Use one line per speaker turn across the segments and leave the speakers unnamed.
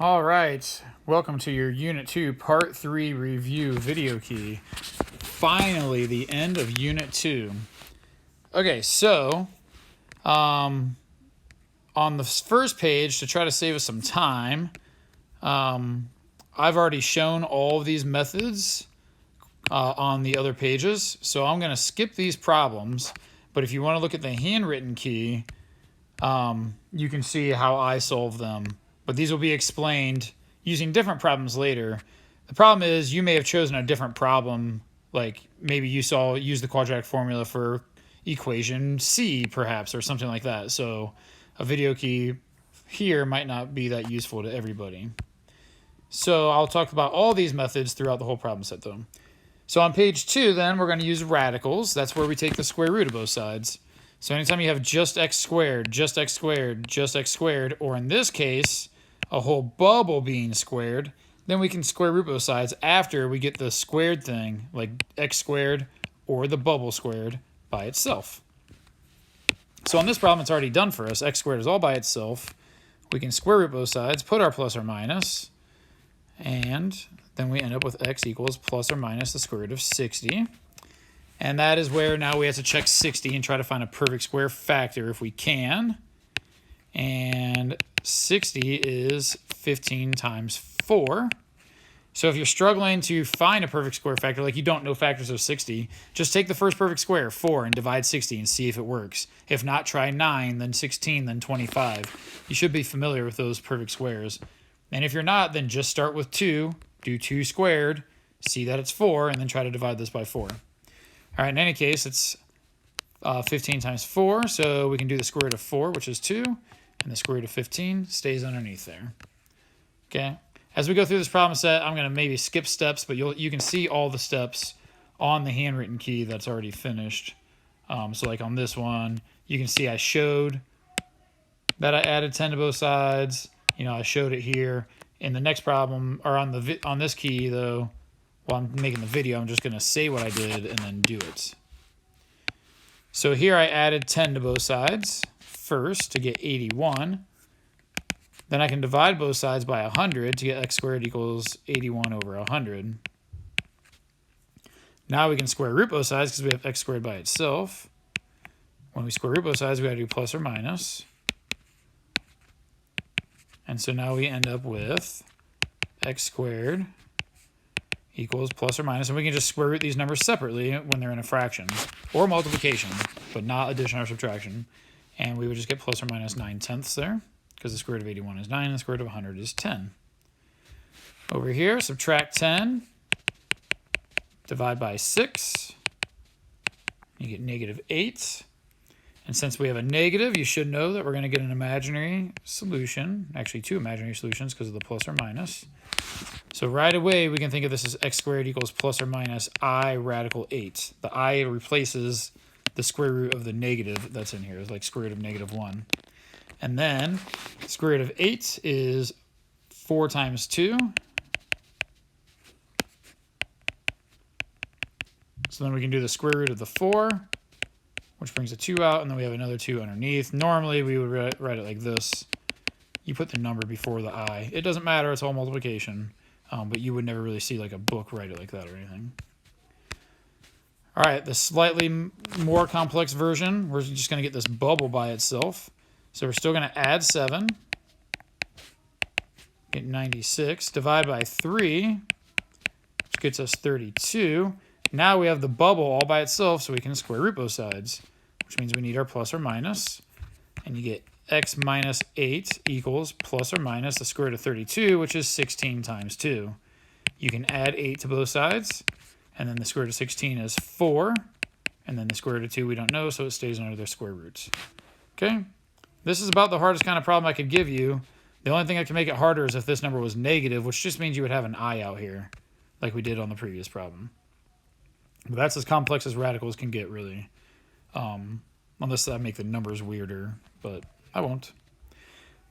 All right, welcome to your Unit 2 Part 3 review video key. Finally, the end of Unit 2. Okay, so on the first page, to try to save us some time, I've already shown all of these methods on the other pages, so I'm going to skip these problems. But if you want to look at the handwritten key, you can see how I solve them. But these will be explained using different problems later. The problem is you may have chosen a different problem, like maybe you use the quadratic formula for equation C perhaps, or something like that. So a video key here might not be that useful to everybody. So I'll talk about all these methods throughout the whole problem set though. So on page 2 then, we're going to use radicals. That's where we take the square root of both sides. So anytime you have just x squared, just x squared, just x squared, or in this case, a whole bubble being squared, then we can square root both sides after we get the squared thing, like x squared or the bubble squared by itself. So on this problem, it's already done for us. X squared is all by itself. We can square root both sides, put our plus or minus, and then we end up with x equals plus or minus the square root of 60. And that is where now we have to check 60 and try to find a perfect square factor if we can. And 60 is 15 times 4. So if you're struggling to find a perfect square factor, like you don't know factors of 60, just take the first perfect square, 4, and divide 60 and see if it works. If not, try 9, then 16, then 25. You should be familiar with those perfect squares. And if you're not, then just start with 2, do 2 squared, see that it's 4, and then try to divide this by 4. All right, in any case, it's 15 times 4, so we can do the square root of 4, which is 2, and the square root of 15 stays underneath there. Okay, as we go through this problem set, I'm going to maybe skip steps, but you can see all the steps on the handwritten key that's already finished. So like on this one, you can see I showed that I added 10 to both sides. You know, I showed it here. In the next problem, or on this key though, while I'm making the video, I'm just going to say what I did and then do it. So here I added 10 to both sides first to get 81. Then I can divide both sides by 100 to get x squared equals 81 over 100. Now we can square root both sides because we have x squared by itself. When we square root both sides, we got to do plus or minus. And so now we end up with x squared equals plus or minus, and we can just square root these numbers separately when they're in a fraction, or multiplication, but not addition or subtraction. And we would just get plus or minus 9/10 there, because the square root of 81 is 9, and the square root of 100 is 10. Over here, subtract 10, divide by 6, you get negative 8. And since we have a negative, you should know that we're going to get an imaginary solution, actually 2 imaginary solutions because of the plus or minus. So right away, we can think of this as x squared equals plus or minus I radical 8. The I replaces the square root of the negative that's in here. It's like square root of negative 1. And then square root of 8 is 4 times 2. So then we can do the square root of the 4, which brings a 2 out, and then we have another 2 underneath. Normally, we would write it like this. You put the number before the I. It doesn't matter. It's all multiplication. But you would never really see like a book write it like that or anything. All right, the slightly more complex version, we're just going to get this bubble by itself. So we're still going to add 7. Get 96. Divide by 3, which gets us 32. Now we have the bubble all by itself, so we can square root both sides, which means we need our plus or minus. And you get x minus 8 equals plus or minus the square root of 32, which is 16 times 2. You can add 8 to both sides, and then the square root of 16 is 4, and then the square root of 2 we don't know, so it stays under their square roots. Okay? This is about the hardest kind of problem I could give you. The only thing that can make it harder is if this number was negative, which just means you would have an I out here, like we did on the previous problem. But that's as complex as radicals can get, really. Unless I make the numbers weirder, but I won't.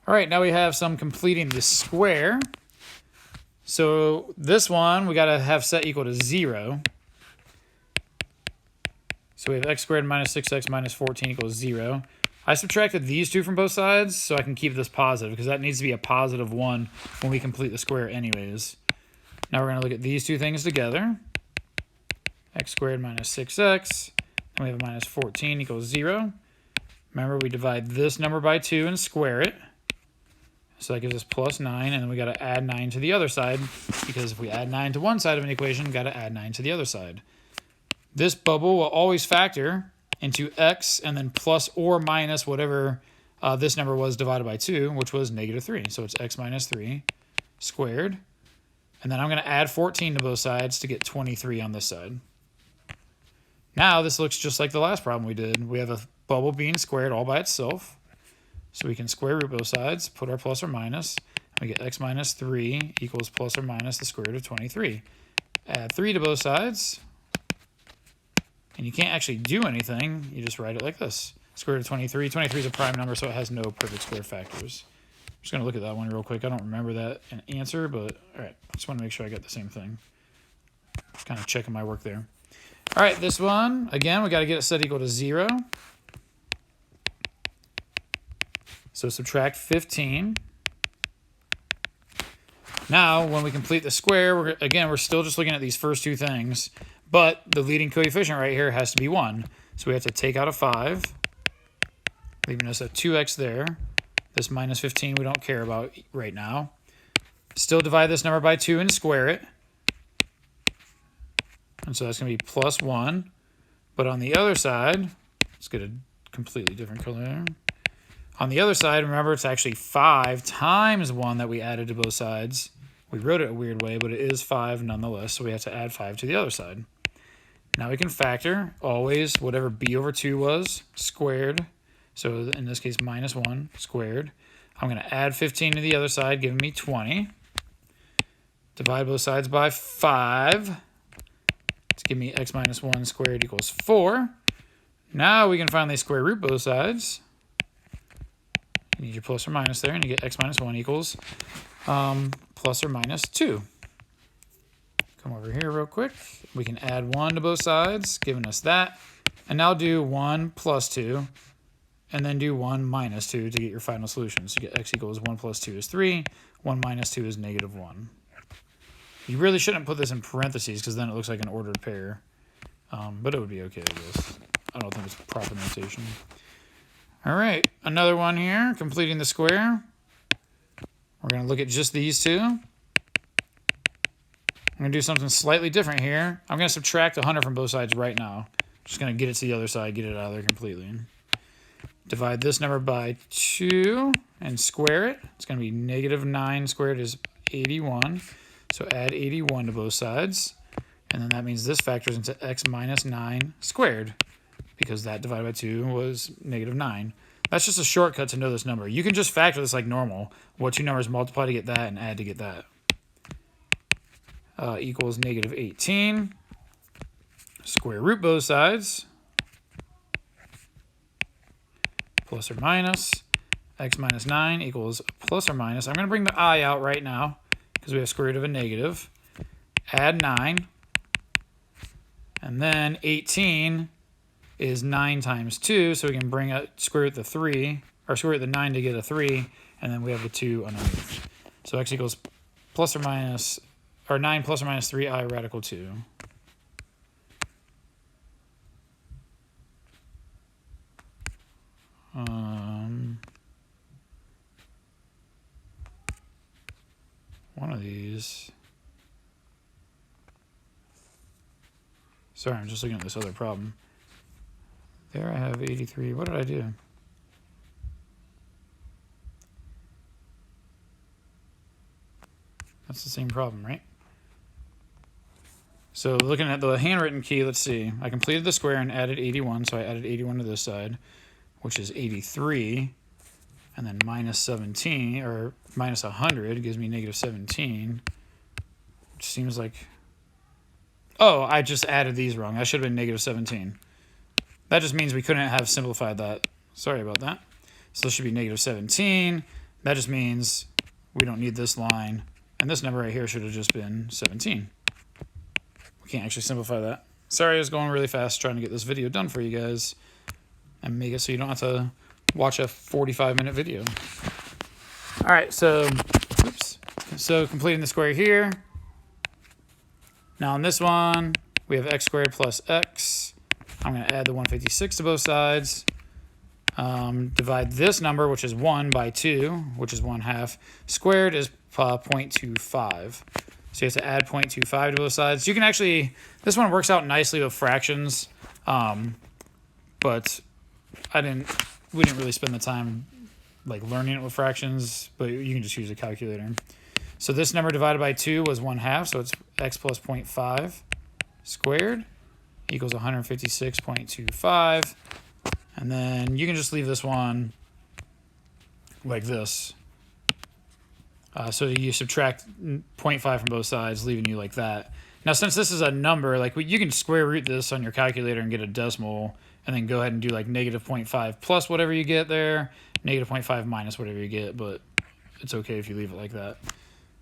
All right, now we have some completing the square. So this one, we got to have set equal to 0. So we have x squared minus 6x minus 14 equals 0. I subtracted these two from both sides so I can keep this positive, because that needs to be a positive 1 when we complete the square anyways. Now we're going to look at these two things together. X squared minus 6x. And we have a minus 14 equals 0. Remember, we divide this number by 2 and square it. So that gives us plus 9, and then we got to add 9 to the other side, because if we add 9 to one side of an equation, we got to add 9 to the other side. This bubble will always factor into x and then plus or minus whatever this number was divided by 2, which was negative 3. So it's x minus 3 squared. And then I'm going to add 14 to both sides to get 23 on this side. Now this looks just like the last problem we did. We have a bubble being squared all by itself. So we can square root both sides, put our plus or minus, and we get x minus 3 equals plus or minus the square root of 23. Add 3 to both sides, and you can't actually do anything. You just write it like this. Square root of 23. 23 is a prime number, so it has no perfect square factors. I'm just going to look at that one real quick. I don't remember that answer, but all right. I just want to make sure I got the same thing. Just kind of checking my work there. All right, this one, again, we got to get it set equal to 0. So subtract 15. Now, when we complete the square, we're still just looking at these first two things, but the leading coefficient right here has to be 1. So we have to take out a 5, leaving us a 2x there. This minus 15 we don't care about right now. Still divide this number by 2 and square it. And so that's going to be plus 1. But on the other side, let's get a completely different color. On the other side, remember, it's actually 5 times 1 that we added to both sides. We wrote it a weird way, but it is 5 nonetheless, so we have to add 5 to the other side. Now we can factor, always, whatever b over 2 was, squared. So in this case, minus 1 squared. I'm going to add 15 to the other side, giving me 20. Divide both sides by 5. To give me x minus 1 squared equals 4. Now we can finally square root both sides. You need your plus or minus there, and you get x minus 1 equals plus or minus 2. Come over here real quick. We can add 1 to both sides, giving us that. And now do 1 plus 2, and then do 1 minus 2 to get your final solution. So you get x equals 1 plus 2 is 3, 1 minus 2 is negative 1. You really shouldn't put this in parentheses, because then it looks like an ordered pair. But it would be okay, I guess. I don't think it's proper notation. All right, another one here, completing the square. We're going to look at just these two. I'm going to do something slightly different here. I'm going to subtract 100 from both sides right now. Just going to get it to the other side, get it out of there completely. Divide this number by 2 and square it. It's going to be negative 9 squared is 81. So add 81 to both sides. And then that means this factors into x minus 9 squared, because that divided by 2 was negative 9. That's just a shortcut to know this number. You can just factor this like normal. What two numbers multiply to get that and add to get that. Equals negative 18. Square root both sides. Plus or minus. X minus 9 equals plus or minus. I'm going to bring the I out right now, because we have square root of a negative. Add 9. And then 18 is 9 times 2, so we can bring out square root the 3, or square root the 9 to get a 3, and then we have the 2 underneath. So x equals plus or minus, or 9 plus or minus 3i radical 2. One of these. Sorry, I'm just looking at this other problem. There I have 83. What did I do? That's the same problem, right? So looking at the handwritten key, let's see. I completed the square and added 81, so I added 81 to this side, which is 83. And then minus 17, or minus 100 gives me negative 17. Which seems like... Oh, I just added these wrong. That should have been negative 17. That just means we couldn't have simplified that. Sorry about that. So this should be negative 17. That just means we don't need this line. And this number right here should have just been 17. We can't actually simplify that. Sorry, I was going really fast trying to get this video done for you guys and make it so you don't have to watch a 45-minute video. All right, so, so completing the square here. Now on this one, we have x squared plus x. I'm going to add the 156 to both sides. Divide this number, which is 1, by 2, which is 1/2. Squared is 0.25. So you have to add 0.25 to both sides. You can actually, this one works out nicely with fractions, but we didn't really spend the time like learning it with fractions, but you can just use a calculator. So this number divided by 2 was 1/2, so it's x plus 0.5 squared equals 156.25. And then you can just leave this one like this. So you subtract 0.5 from both sides, leaving you like that. Now, since this is a number, like you can square root this on your calculator and get a decimal, and then go ahead and do like negative 0.5 plus whatever you get there, negative 0.5 minus whatever you get, but it's okay if you leave it like that,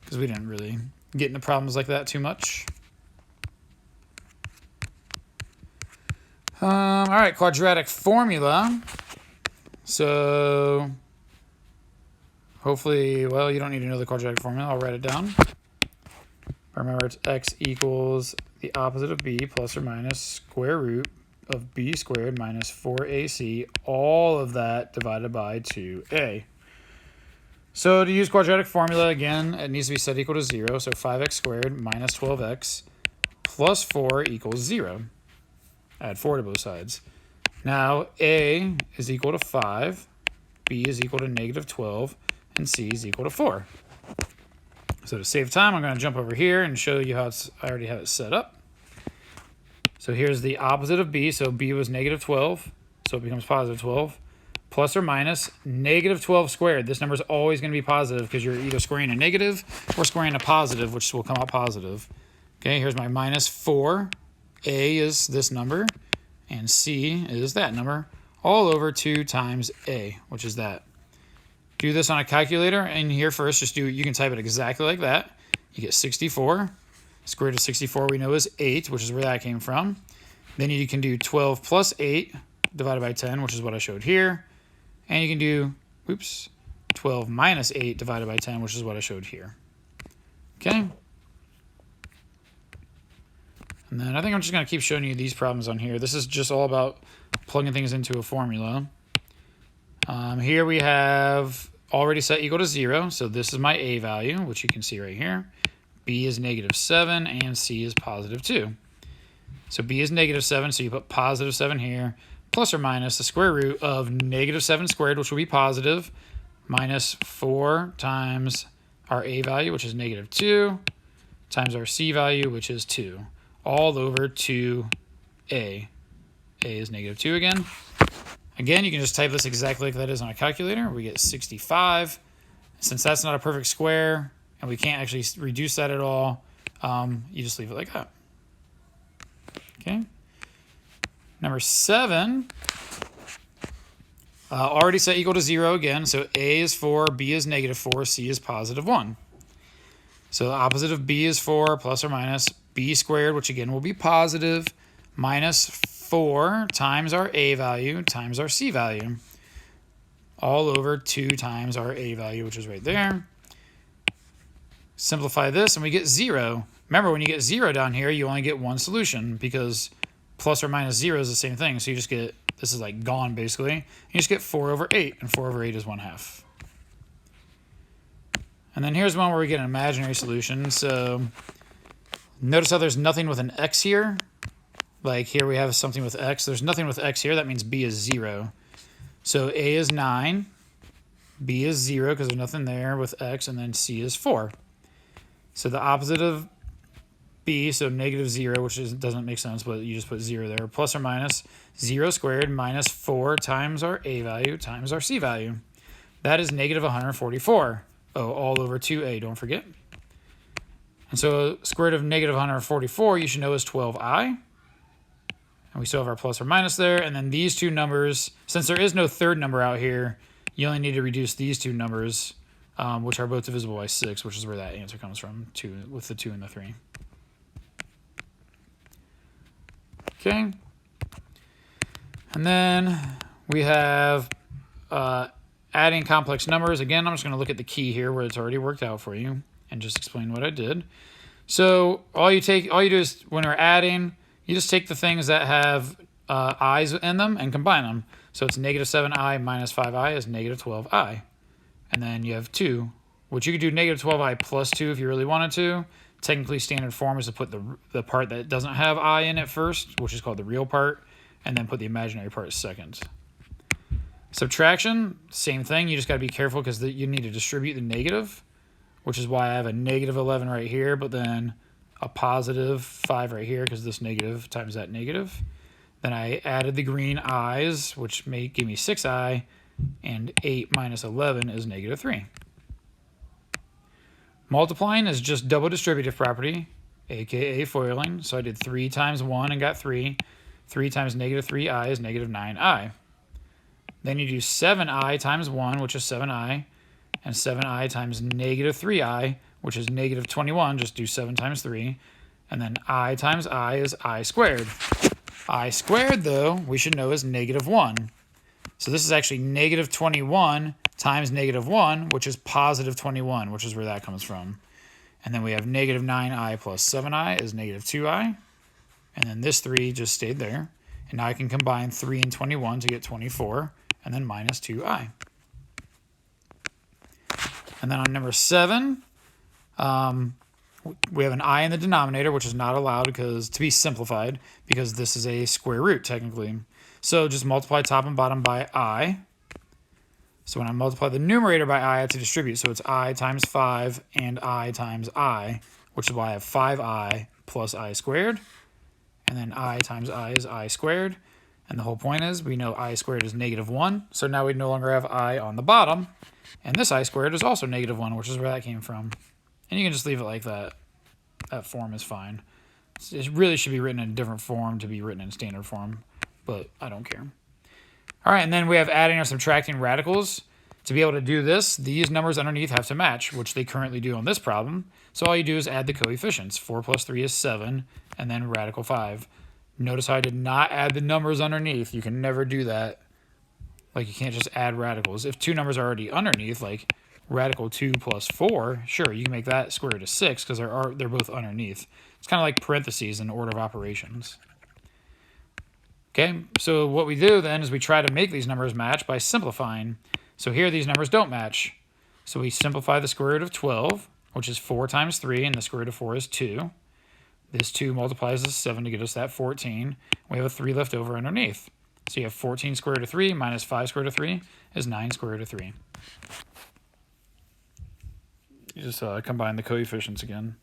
because we didn't really get into problems like that too much. All right, quadratic formula. So hopefully, well, you don't need to know the quadratic formula. I'll write it down. Remember, it's x equals the opposite of b plus or minus square root of b squared minus 4ac, all of that divided by 2a. So to use quadratic formula, again, it needs to be set equal to 0. So 5x squared minus 12x plus 4 equals 0. Add 4 to both sides. Now, a is equal to 5, b is equal to negative 12, and c is equal to 4. So to save time, I'm going to jump over here and show you how I already have it set up. So here's the opposite of b. So b was negative 12, so it becomes positive 12, plus or minus negative 12 squared. This number is always going to be positive because you're either squaring a negative or squaring a positive, which will come out positive. Okay, here's my minus 4. A is this number, and C is that number, all over 2 times A, which is that. Do this on a calculator, and here first, you can type it exactly like that. You get 64. Square root of 64 we know is 8, which is where that came from. Then you can do 12 plus 8 divided by 10, which is what I showed here. And you can do, 12 minus 8 divided by 10, which is what I showed here. Okay? And then I think I'm just going to keep showing you these problems on here. This is just all about plugging things into a formula. Here we have already set equal to 0. So this is my A value, which you can see right here. B is negative 7, and C is positive 2. So B is negative 7, so you put positive 7 here, plus or minus the square root of negative 7 squared, which will be positive, minus 4 times our A value, which is negative 2, times our C value, which is 2. All over 2a. A is negative 2 again. Again, you can just type this exactly like that is on a calculator. We get 65. Since that's not a perfect square, and we can't actually reduce that at all, you just leave it like that. Okay. Number 7, already set equal to 0 again. So A is 4, B is negative 4, C is positive 1. So the opposite of B is 4, plus or minus b squared, which again will be positive, minus 4 times our A value times our C value, all over 2 times our A value, which is right there. Simplify this, and we get 0. Remember, when you get 0 down here, you only get one solution because plus or minus 0 is the same thing. So you just get, this is like gone basically. You just get 4 over 8, and 4 over 8 is 1/2. And then here's one where we get an imaginary solution. So notice how there's nothing with an x here. Like here we have something with x. There's nothing with x here. That means b is 0. So a is 9. B is 0 because there's nothing there with x. And then c is 4. So the opposite of b, so negative 0, which doesn't make sense, but you just put 0 there. Plus or minus 0 squared minus 4 times our a value times our c value. That is negative 144. Oh, all over 2a, don't forget. And so square root of negative 144, you should know is 12i. And we still have our plus or minus there. And then these two numbers, since there is no third number out here, you only need to reduce these two numbers, which are both divisible by 6, which is where that answer comes from, 2, with the 2 and the 3. Okay. And then we have adding complex numbers. Again, I'm just going to look at the key here where it's already worked out for you and just explain what I did. So all you do is when we're adding, you just take the things that have i's in them and combine them. So it's negative 7i minus 5i is negative 12i. And then you have 2, which you could do negative 12i plus 2 if you really wanted to. Technically, standard form is to put the part that doesn't have I in it first, which is called the real part, and then put the imaginary part second. Subtraction, same thing. You just got to be careful because you need to distribute the negative, which is why I have a negative 11 right here, but then a positive 5 right here because this negative times that negative. Then I added the green i's, which may give me 6i, and 8 minus 11 is negative 3. Multiplying is just double distributive property, aka foiling. So I did 3 times 1 and got 3. 3 times negative 3i is negative 9i. Then you do 7i times 1, which is 7i, and 7i times negative 3i, which is negative 21. Just do 7 times 3. And then I times I is I squared. I squared, though, we should know is negative 1. So this is actually negative 21 times negative 1, which is positive 21, which is where that comes from. And then we have negative 9i plus 7i is negative 2i. And then this 3 just stayed there. And now I can combine 3 and 21 to get 24, and then minus 2i. And then on number 7, we have an I in the denominator, which is not allowed to be simplified because this is a square root technically. So just multiply top and bottom by I. So when I multiply the numerator by I have to distribute. So it's I times 5 and I times I, which is why I have 5i plus I squared. And then I times I is I squared. And the whole point is we know I squared is negative 1. So now we no longer have I on the bottom. And this I squared is also negative 1, which is where that came from. And you can just leave it like that. That form is fine. It really should be written in a different form to be written in standard form, but I don't care. All right, and then we have adding or subtracting radicals. To be able to do this, these numbers underneath have to match, which they currently do on this problem. So all you do is add the coefficients. 4 plus 3 is 7, and then radical 5. Notice how I did not add the numbers underneath. You can never do that. Like, you can't just add radicals. If two numbers are already underneath, like radical 2 plus 4, sure, you can make that square root of 6 because they're both underneath. It's kind of like parentheses in order of operations. Okay, so what we do then is we try to make these numbers match by simplifying. So here these numbers don't match. So we simplify the square root of 12, which is 4 times 3, and the square root of 4 is 2. This 2 multiplies this 7 to get us that 14. We have a 3 left over underneath. So you have 14 square root of 3 minus 5 square root of 3 is 9 square root of 3. You just combine the coefficients again.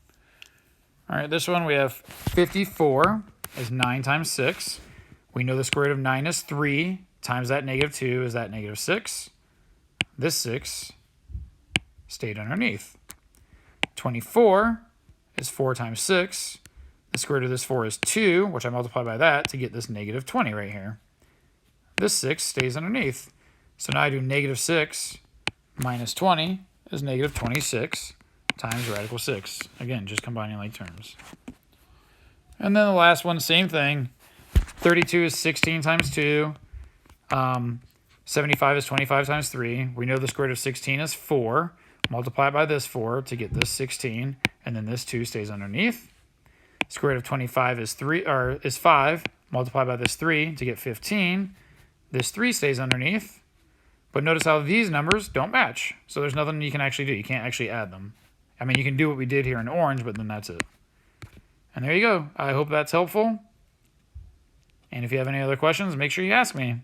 All right, this one we have 54 is 9 times 6. We know the square root of 9 is 3 times that negative 2 is that negative 6. This 6 stayed underneath. 24 is 4 times 6. The square root of this 4 is 2, which I multiply by that to get this negative 20 right here. This 6 stays underneath. So now I do negative 6 minus 20 is negative 26 times radical 6. Again, just combining like terms. And then the last one, same thing. 32 is 16 times 2. 75 is 25 times 3. We know the square root of 16 is 4. Multiply it by this 4 to get this 16. And then this 2 stays underneath. Square root of 25 is 5. Multiply by this 3 to get 15. This 3 stays underneath. But notice how these numbers don't match. So there's nothing you can actually do. You can't actually add them. I mean, you can do what we did here in orange, but then that's it. And there you go. I hope that's helpful. And if you have any other questions, make sure you ask me.